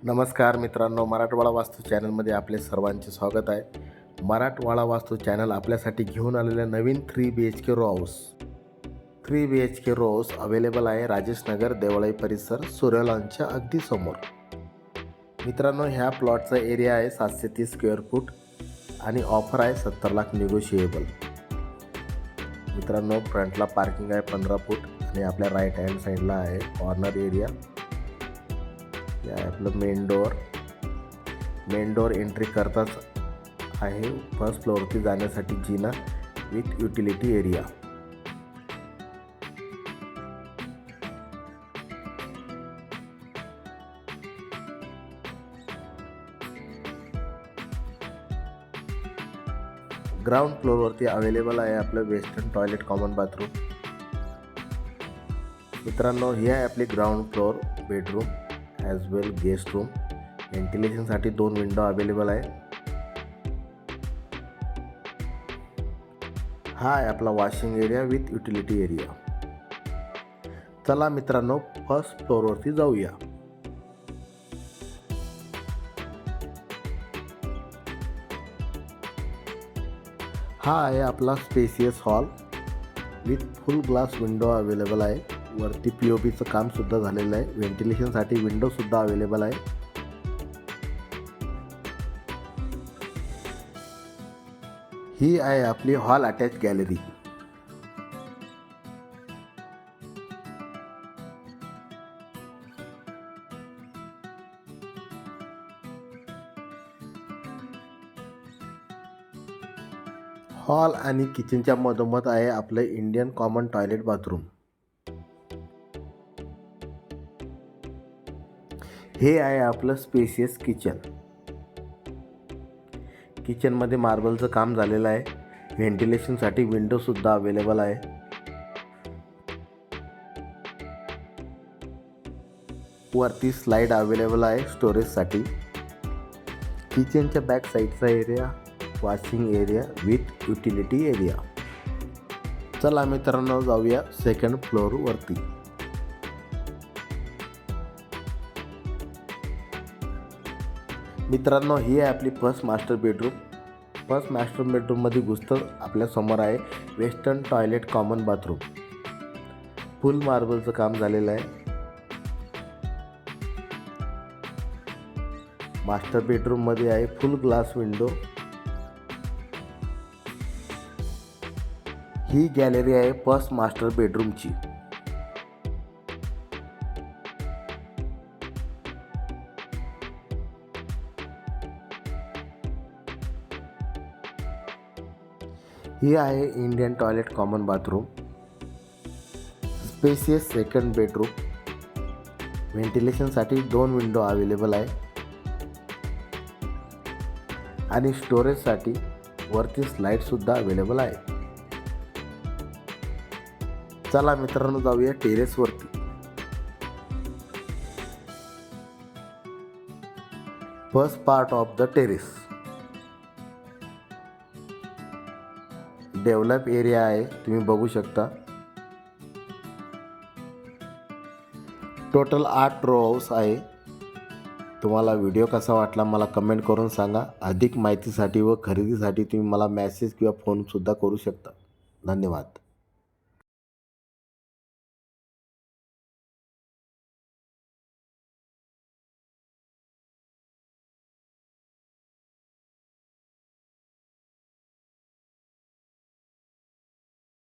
नमस्कार मित्रांनो, मराठवाडा वास्तू चॅनलमध्ये आपले सर्वांचे स्वागत आहे. मराठवाडा वास्तू चॅनल आपल्यासाठी घेऊन आलेल्या नवीन 3 BHK row house 3 BHK row house available आहे. राजेश नगर, देवळाई परिसर, सूर्यलॉनच्या अगदी समोर. मित्रांनो, ह्या प्लॉटचा एरिया आहे 730 स्क्वेअर फूट आणि ऑफर आहे 70 लाख निगोशिएबल. मित्रांनो, फ्रंटला पार्किंग आहे 15 फूट आणि आपल्या राईट हँड साईडला आहे कॉर्नर एरिया. हे आहे आपलं मेन डोर एंट्री करताच आहे फर्स्ट फ्लोअरवरती जाण्यासाठी जिना विथ युटिलिटी एरिया. ग्राउंड फ्लोअरवरती अवेलेबल आहे आपलं वेस्टर्न टॉयलेट, कॉमन बाथरूम. मित्रांनो, ही आहे आपली ग्राउंड फ्लोअर बेडरूम ॲज वेल गेस्ट रूम. व्हेंटिलेशनसाठी 2 विंडो अवेलेबल आहे. हा आहे आपला washing area with utility area. चला मित्रांनो, फर्स्ट फ्लोअरवरती जाऊया. हा आहे आपला spacious hall with full glass window available आहे. वरती POPचं कामसुद्धा झालेलं आहे. व्हेंटिलेशनसाठी विंडोसुद्धा अवेलेबल आहे. ही आहे आपली हॉल अटॅच गॅलरी. हॉल आणि किचनच्या मधोमध आहे आपलं इंडियन कॉमन टॉयलेट बाथरूम. हे आहे आपलं स्पेसियस किचन. किचनमध्ये मार्बलचं काम झालेलं आहे. व्हेंटिलेशनसाठी विंडोसुद्धा अवेलेबल आहे. वरती स्लाईड अवेलेबल आहे स्टोरेजसाठी. किचनच्या बॅक साईडचा area washing area with utility area. चला मित्रांनो, जाऊया सेकंड फ्लोअरवरती. मित्रांनो, ही आहे आपली first master bedroom. First master बेडरूममध्ये घुसतं आपल्यासमोर आहे western toilet, common bathroom. Full मार्बलचं काम झालेलं आहे. मास्टर बेडरूममध्ये आहे फुल ग्लास विंडो. ही गॅलरी आहे फर्स्ट मास्टर बेडरूमची. ही आहे Indian toilet, common bathroom. Spacious second bedroom. व्हेंटिलेशनसाठी 2 विंडो अवेलेबल आहे आणि स्टोरेजसाठी वरती स्लाईडसुद्धा अवेलेबल आहे. चला मित्रांनो, जाऊया टेरेसवरती. First part of the terrace. Develop area आहे, तुम्ही बघू शकता. टोटल 8 रो हाऊस आहे. तुम्हाला व्हिडिओ कसा वाटला मला कमेंट करून सांगा. अधिक माहितीसाठी व खरेदीसाठी तुम्ही मला मेसेज किंवा फोनसुद्धा करू शकता. धन्यवाद.